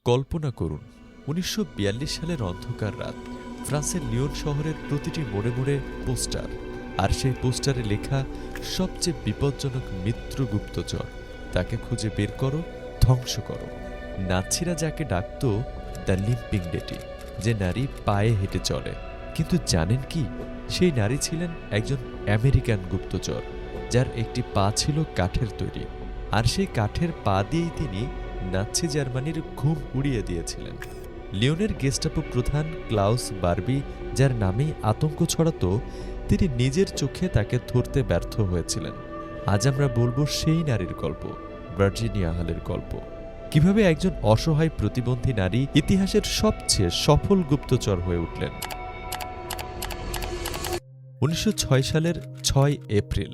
কল্পনা করুন ১৯৪২ সালের অন্ধকার রাত, ফ্রান্সের লিওন শহরের প্রতিটি মোড়ে মোড়ে পোস্টার, আর সেই পোস্টারে লেখা সবচেয়ে বিপজ্জনক মিত্র গুপ্তচর, তাকে খুঁজে বের করো, ধ্বংস করো। নাৎসিরা যাকে ডাকত দ্য লিম্পিং লেডি, যে নারী পায়ে হেঁটে চলে। কিন্তু জানেন কি, সেই নারী ছিলেন একজন আমেরিকান গুপ্তচর, যার একটি পা ছিল কাঠের তৈরি, আর সেই কাঠের পা দিয়েই তিনি নাৎসি জার্মানির ঘুম উড়িয়ে দিয়েছিলেন। লিওনের গেস্টাপো প্রধান ক্লাউস বার্বি, যার নামেই আতঙ্ক ছড়াত, তিনি নিজের চোখে তাকে ধরতে ব্যর্থ হয়েছিলেন। আজ আমরা বলবো সেই নারীর গল্প, ভার্জিনিয়া হলের গল্প। কিভাবে একজন অসহায় প্রতিবন্ধী নারী ইতিহাসের সবচেয়ে সফল গুপ্তচর হয়ে উঠলেন। ১৯০৬ সালের ৬ এপ্রিল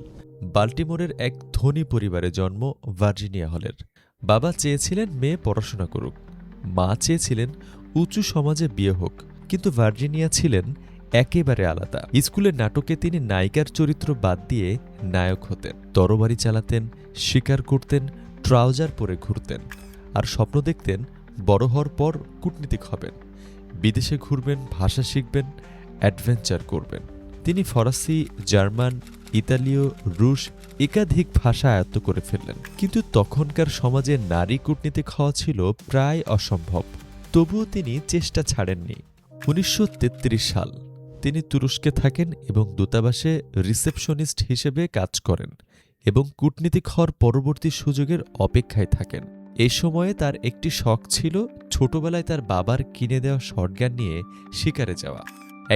বাল্টিমোরের এক ধনী পরিবারে জন্ম ভার্জিনিয়া হলের। বাবা চেয়েছিলেন মেয়ে পড়াশোনা করুক, মা চেয়েছিলেন উঁচু সমাজে বিয়ে হোক, কিন্তু ভার্জিনিয়া ছিলেন একেবারে আলাদা। স্কুলের নাটকে তিনি নায়িকার চরিত্র বাদ দিয়ে নায়ক হতেন, তরবারি চালাতেন, শিকার করতেন, ট্রাউজার পরে ঘুরতেন, আর স্বপ্ন দেখতেন বড় হওয়ার পর কূটনীতিক হবেন, বিদেশে ঘুরবেন, ভাষা শিখবেন, অ্যাডভেঞ্চার করবেন। তিনি ফরাসি, জার্মান, ইতালীয়, রুশ একাধিক ভাষা আয়ত্ত করে ফেললেন। কিন্তু তখনকার সমাজে নারী কূটনীতিক হওয়া ছিল প্রায় অসম্ভব। তবুও তিনি চেষ্টা ছাড়েননি। ১৯৩৩ সাল তিনি তুরস্কে থাকেন এবং দূতাবাসে রিসেপশনিস্ট হিসেবে কাজ করেন এবং কূটনীতিক হওয়ার পরবর্তী সুযোগের অপেক্ষায় থাকেন। এ সময়ে তার একটি শখ ছিল ছোটবেলায় তার বাবার কিনে দেওয়া শটগান নিয়ে শিকারে যাওয়া।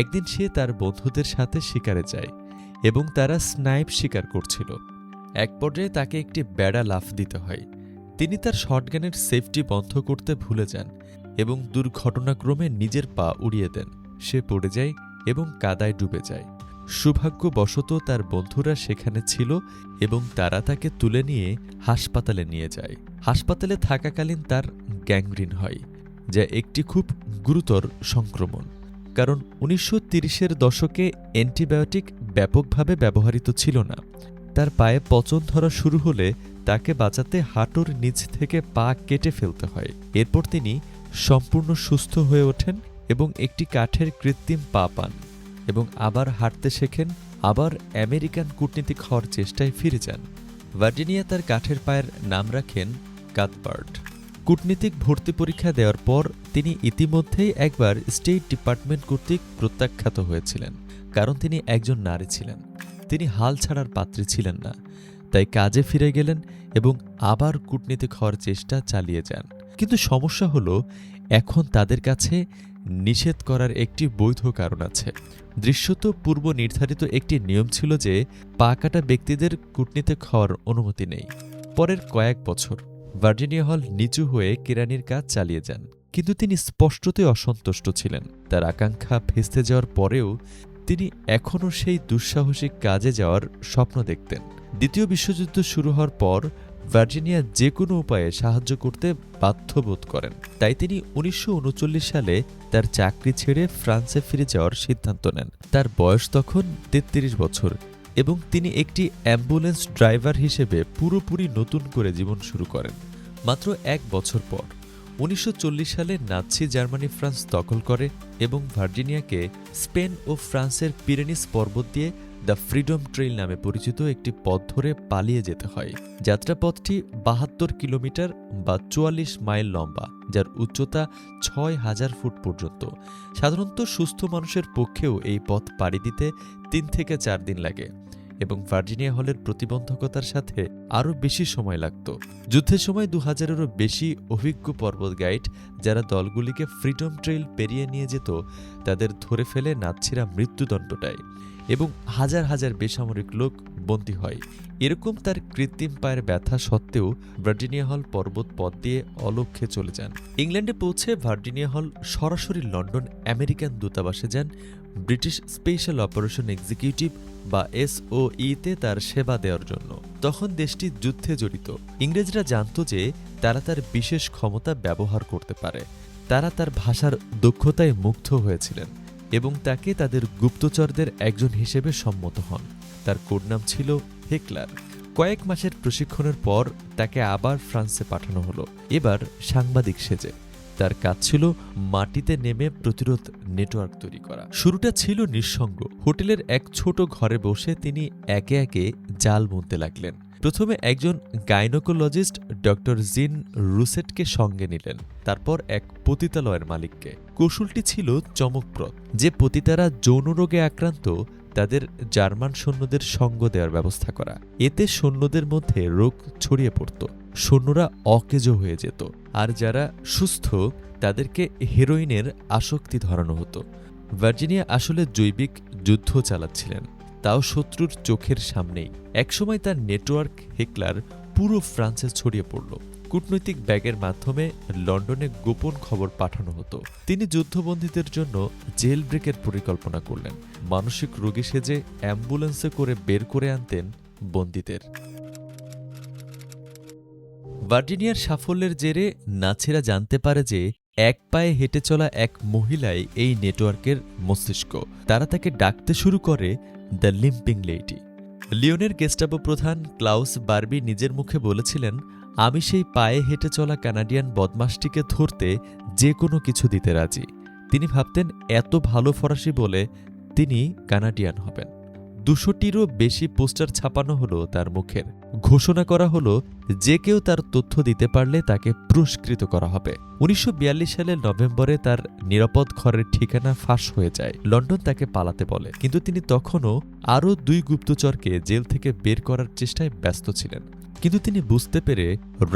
একদিন সে তার বন্ধুদের সাথে শিকারে যায় এবং তারা স্নাইপ শিকার করছিল। এক পর্যায়ে তাকে একটি বেড়া লাফ দিতে হয়। তিনি তার শটগানের সেফটি বন্ধ করতে ভুলে যান এবং দুর্ঘটনাক্রমে নিজের পা উড়িয়ে দেন। সে পড়ে যায় এবং কাদায় ডুবে যায়। সৌভাগ্যবশত তার বন্ধুরা সেখানে ছিল এবং তারা তাকে তুলে নিয়ে হাসপাতালে নিয়ে যায়। হাসপাতালে থাকাকালীন তার গ্যাংগ্রিন হয়, যা একটি খুব গুরুতর সংক্রমণ। কারণ ১৯৩০-এর দশকে অ্যান্টিবায়োটিক ব্যাপকভাবে ব্যবহৃত ছিল না। তার পায়ে পচন ধরা শুরু হলে তাকে বাঁচাতে হাঁটুর নিচ থেকে পা কেটে ফেলতে হয়। এরপর তিনি সম্পূর্ণ সুস্থ হয়ে ওঠেন এবং একটি কাঠের কৃত্রিম পা পান এবং আবার হাঁটতে শেখেন, আবার আমেরিকান কূটনীতিক হওয়ার চেষ্টায় ফিরে যান। ভার্জিনিয়া তার কাঠের পায়ের নাম রাখেন কাথবার্ড। কূটনীতিক ভর্তি পরীক্ষা দেওয়ার পর তিনি ইতিমধ্যেই একবার স্টেট ডিপার্টমেন্ট কর্তৃক প্রত্যাখ্যাত হয়েছিলেন, কারণ তিনি একজন নারী ছিলেন। তিনি হাল ছাড়ার পাত্রী ছিলেন না, তাই কাজে ফিরে গেলেন এবং আবার কূটনীতিক হওয়ার চেষ্টা চালিয়ে যান। কিন্তু সমস্যা হলো, এখন তাদের কাছে নিষেধ করার একটি বৈধ কারণ আছে। দৃশ্যত পূর্ব নির্ধারিত একটি নিয়ম ছিল যে পা কাটা ব্যক্তিদের কূটনীতিক হওয়ার অনুমতি নেই। পরের কয়েক বছর ভার্জিনিয়া হল নিচু হয়ে কেরানির কাজ চালিয়ে যান, কিন্তু তিনি স্পষ্টতই অসন্তুষ্ট ছিলেন। তার আকাঙ্ক্ষা ভেস্তে যাওয়ার পরেও তিনি এখনও সেই দুঃসাহসিক কাজে যাওয়ার স্বপ্ন দেখতেন। দ্বিতীয় বিশ্বযুদ্ধ শুরু হওয়ার পর ভার্জিনিয়া যে কোনো উপায়ে সাহায্য করতে বাধ্য বোধ করেন। তাই তিনি ১৯৩৯ সালে তার চাকরি ছেড়ে ফ্রান্সে ফিরে যাওয়ার সিদ্ধান্ত নেন। তার বয়স তখন ৩৩ বছর এবং তিনি একটি অ্যাম্বুলেন্স ড্রাইভার হিসেবে পুরোপুরি নতুন করে জীবন শুরু করেন। মাত্র এক বছর পর ১৯৪০ সালে নাৎসি জার্মানি ফ্রান্স দখল করে এবং ভার্জিনিয়াকে স্পেন ও ফ্রান্সের পিরেনিস পর্বত দিয়ে দ্য ফ্রিডম ট্রেইল নামে পরিচিত একটি পথ ধরে পালিয়ে যেতে হয়। যাত্রাপথটি ৭২ কিলোমিটার বা ৪৪ মাইল লম্বা, যার উচ্চতা ৬,০০০ ফুট পর্যন্ত। সাধারণত সুস্থ মানুষের পক্ষেও এই পথ পাড়ি দিতে ৩ থেকে ৪ দিন লাগে এবং ভার্জিনিয়া হলের প্রতিবন্ধকতার সাথে আরও বেশি সময় লাগত। যুদ্ধের সময় ২,০০০-এরও বেশি অভিজ্ঞ পর্বত গাইড, যারা দলগুলিকে ফ্রিডম ট্রেইল পেরিয়ে নিয়ে যেত, তাদের ধরে ফেলে নাৎসিরা মৃত্যুদণ্ড দেয় এবং হাজার হাজার বেসামরিক লোক বন্দী হয়। এরকম তার কৃত্রিম পায়ের ব্যথা সত্ত্বেও ভার্জিনিয়া হল পর্বত পথ দিয়ে অলক্ষ্যে চলে যান। ইংল্যান্ডে পৌঁছে ভার্জিনিয়া হল সরাসরি লন্ডন আমেরিকান দূতাবাসে যান ব্রিটিশ স্পেশাল অপারেশন এক্সিকিউটিভ বা SOE-তে তার সেবা দেওয়ার জন্য। তখন দেশটি যুদ্ধে জড়িত। ইংরেজরা জানত যে তারা তার বিশেষ ক্ষমতা ব্যবহার করতে পারে। তারা তার ভাষার দক্ষতায় মুগ্ধ হয়েছিলেন এবং তাকে তাদের গুপ্তচরদের একজন হিসেবে সম্মত হন। তার কোড নাম ছিল হেকলার। কয়েক মাসের প্রশিক্ষণের পর তাকে আবার ফ্রান্সে পাঠানো হলো, এবার সাংবাদিক সেজে। তার কাজ ছিল মাটিতে নেমে প্রতিরোধ নেটওয়ার্ক তৈরি করা। শুরুটা ছিল নিঃসঙ্গ। হোটেলের এক ছোট ঘরে বসে তিনি একে একে জাল বুনতে লাগলেন। প্রথমে একজন গাইনোকোলজিস্ট ডক্টর জিন রুসেটকে সঙ্গে নিলেন, তারপর এক পতিতালয়ের মালিককে। কৌশলটি ছিল চমকপ্রদ। যে পতিতারা যৌন রোগে আক্রান্ত তাদের জার্মান সৈন্যদের সঙ্গ দেওয়ার ব্যবস্থা করা। এতে সৈন্যদের মধ্যে রোগ ছড়িয়ে পড়ত, সৈন্যরা অকেজো হয়ে যেত, আর যারা সুস্থ তাদেরকে হেরোইনের আসক্তি ধরানো হতো। ভার্জিনিয়া আসলে জৈবিক যুদ্ধ চালাচ্ছিলেন, তাও শত্রুর চোখের সামনেই। একসময় তার নেটওয়ার্ক হেকলার পুরো ফ্রান্সে ছড়িয়ে পড়ল। কূটনৈতিক ব্যাগের মাধ্যমে লন্ডনে গোপন খবর পাঠানো হতো। তিনি যুদ্ধবন্দীদের জন্য জেল ব্রেকের পরিকল্পনা করলেন। মানসিক রোগী সেজে অ্যাম্বুলেন্সে করে বের করে আনতেন বন্দীদের। ভার্জিনিয়ার সাফল্যের জেরে নাছিরা জানতে পারে যে এক পায়ে হেঁটে চলা এক মহিলাই এই নেটওয়ার্কের মস্তিষ্ক। তারা তাকে ডাকতে শুরু করে দ্য লিম্পিং লেডি। লিওনের গেস্টাপো প্রধান ক্লাউস বার্বি নিজের মুখে বলেছিলেন, আমি সেই পায়ে হেঁটে চলা কানাডিয়ান বদমাশটিকে ধরতে যে কোনো কিছু দিতে রাজি। তিনি ভাবতেন এত ভালো ফরাসি বলে তিনি কানাডিয়ান হবেন। 200টিরও বেশি পোস্টার ছাপানো হলো তার মুখের। ঘোষণা করা হলো যে কেউ তার তথ্য দিতে পারলে তাকে পুরস্কৃত করা হবে। 1942 সালের নভেম্বরে তার নিরাপদ ঘরের ঠিকানা ফাঁস হয়ে যায়। লন্ডন তাকে পালাতে বলে, কিন্তু তিনি তখনও আরও 2 গুপ্তচরকে জেল থেকে বের করার চেষ্টায় ব্যস্ত ছিলেন। কিন্তু তিনি বুঝতে পেরে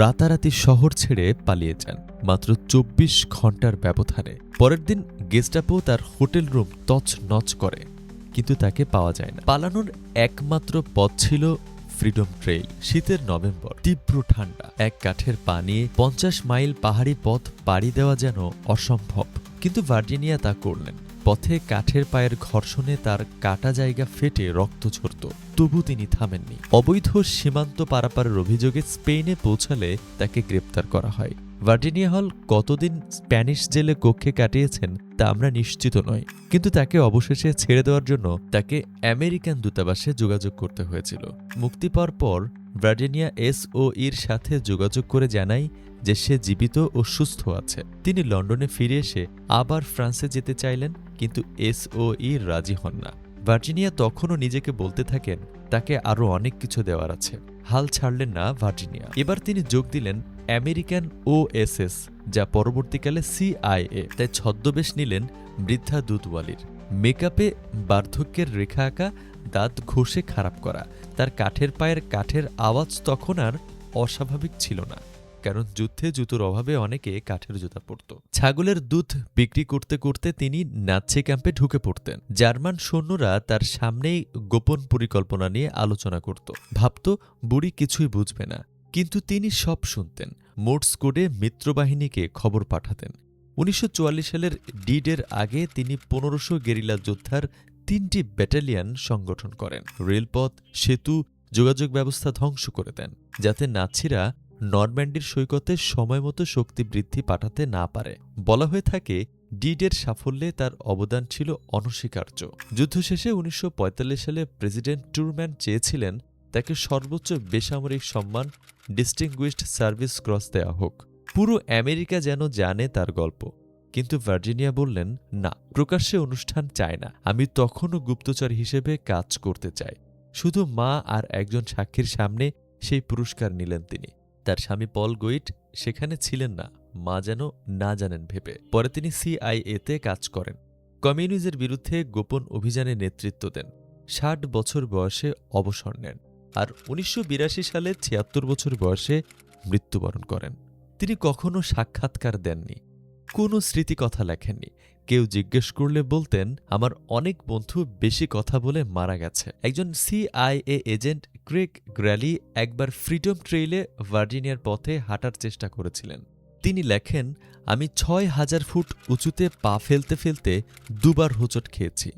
রাতারাতি শহর ছেড়ে পালিয়ে যান, মাত্র 24 ঘণ্টার ব্যবধানে। পরের দিন গেস্টাপো তার হোটেল রুম তছনছ করে, কিন্তু তাকে পাওয়া যায় না। পালানোর একমাত্র পথ ছিল ফ্রিডম ট্রেইল। শীতের নভেম্বর, তীব্র ঠান্ডা। এক কাঠের পা নিয়ে 50 মাইল পাহাড়ি পথ পাড়ি দেওয়া যেন অসম্ভব, কিন্তু ভার্জিনিয়া তা করলেন। পথে কাঠের পায়ের ঘর্ষণে তার কাটা জায়গা ফেটে রক্ত ঝরত, তবু তিনি থামেননি। অবৈধ সীমান্ত পারাপারের অভিযোগে স্পেনে পৌঁছালে তাকে গ্রেপ্তার করা হয়। ভার্জিনিয়া হল কতদিন স্প্যানিশ জেলে কক্ষে কাটিয়েছেন তা আমরা নিশ্চিত নই, কিন্তু তাকে অবশেষে ছেড়ে দেওয়ার জন্য তাকে আমেরিকান দূতাবাসে যোগাযোগ করতে হয়েছিল। মুক্তি পাওয়ার পর ভার্জিনিয়া এসওইর সাথে যোগাযোগ করে জানায় যে সে জীবিত ও সুস্থ আছে। তিনি লন্ডনে ফিরে এসে আবার ফ্রান্সে যেতে চাইলেন, কিন্তু এসওই রাজি হন না। ভার্জিনিয়া তখনও নিজেকে বলতে থাকেন তাকে আরও অনেক কিছু দেওয়ার আছে। হাল ছাড়লেন না ভার্জিনিয়া। এবার তিনি যোগ দিলেন আমেরিকান ওএসএস, যা পরবর্তীকালে সিআইএ। তাই ছদ্মবেশ নিলেন বৃদ্ধা দুধওয়ালির। মেকআপে বার্ধক্যের রেখা আঁকা, দাঁত ঘষে খারাপ করা। তার কাঠের পায়ের কাঠের আওয়াজ তখন আর অস্বাভাবিক ছিল না, কারণ যুদ্ধে জুতোর অভাবে অনেকে কাঠের জুতা পরত। ছাগলের দুধ বিক্রি করতে করতে তিনি নাৎসি ক্যাম্পে ঢুকে পড়তেন। জার্মান সৈন্যরা তার সামনেই গোপন পরিকল্পনা নিয়ে আলোচনা করত। ভাবত বুড়ি কিছুই বুঝবে না, কিন্তু তিনি সব শুনতেন। মোর্স কোডে মিত্রবাহিনীকে খবর পাঠাতেন। 1944 সালের ডি-ডের আগে তিনি 1500 গেরিলা যোদ্ধার 3টি ব্যাটালিয়ন সংগঠন করেন। রেলপথ, সেতু, যোগাযোগ ব্যবস্থা ধ্বংস করে দেন, যাতে নাৎসিরা নরম্যান্ডির সৈকতে সময়মতো শক্তি বৃদ্ধি পাঠাতে না পারে। বলা হয়ে থাকে ডি-ডের সাফল্যে তার অবদান ছিল অনস্বীকার্য। যুদ্ধ শেষে 1945 সালে প্রেসিডেন্ট ট্রুম্যান চেয়েছিলেন তাকে সর্বোচ্চ বেসামরিক সম্মান ডিস্টিংগুইশড সার্ভিস ক্রস দেওয়া হোক। পুরো আমেরিকা যেন জানে তার গল্প। কিন্তু ভার্জিনিয়া বললেন, না, প্রকাশ্যে অনুষ্ঠান চায় না। আমি তখনও গুপ্তচর হিসেবে কাজ করতে চাই। শুধু মা আর একজন সাক্ষীর সামনে সেই পুরস্কার নিলেন তিনি। তার স্বামী পল গোইট সেখানে ছিলেন না, মা যেন না জানেন ভেবে। পরে তিনি সিআইএতে কাজ করেন, কমিউনিজের বিরুদ্ধে গোপন অভিযানে নেতৃত্ব দেন। 60 বছর বয়সে অবসর নেন, আর 1982 সালে 76 বছর বয়সে মৃত্যুবরণ করেন। তিনি কখনো সাক্ষাৎকার দেননি, কোনো স্মৃতিকথা লেখেননি। কেউ জিজ্ঞেস করলে বলতেন, আমার অনেক বন্ধু বেশি কথা বলে মারা গেছে। একজন সিআইএ এজেন্ট ক্রেগ গ্র্যালি একবার ফ্রিডম ট্রেইলে ভার্জিনিয়ার পথে হাঁটার চেষ্টা করেছিলেন। তিনি লেখেন, আমি 6000 ফুট উঁচুতে পা ফেলতে ফেলতে 2 বার হোঁচট খেয়েছি।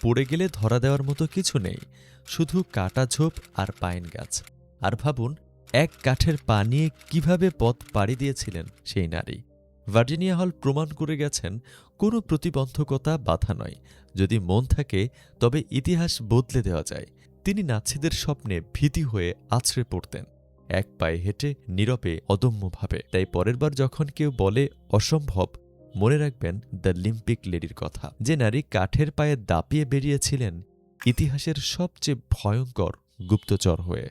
পড়ে গেলে ধরা দেওয়ার মতো কিছু নেই, শুধু কাটা ঝোপ আর পাইন গাছ। আর ভাবুন, এক কাঠের পা নিয়ে কীভাবে পথ পাড়ি দিয়েছিলেন সেই নারী। ভার্জিনিয়া হল প্রমাণ করে গেছেন কোনো প্রতিবন্ধকতা বাধা নয়, যদি মন থাকে তবে ইতিহাস বদলে দেওয়া যায়। তিনি নাৎসিদের স্বপ্নে ভীতি হয়ে আছড়ে পড়তেন, এক পায়ে হেঁটে নীরবে অদম্যভাবে। তাই পরের বার যখন কেউ বলে অসম্ভব, মনে রাখবেন দ্য লিম্পিক লেডির কথা, যে নারী কাঠের পায়ে দাপিয়ে বেরিয়েছিলেন ইতিহাসের সবচেয়ে ভয়ঙ্কর গুপ্তচর হয়ে।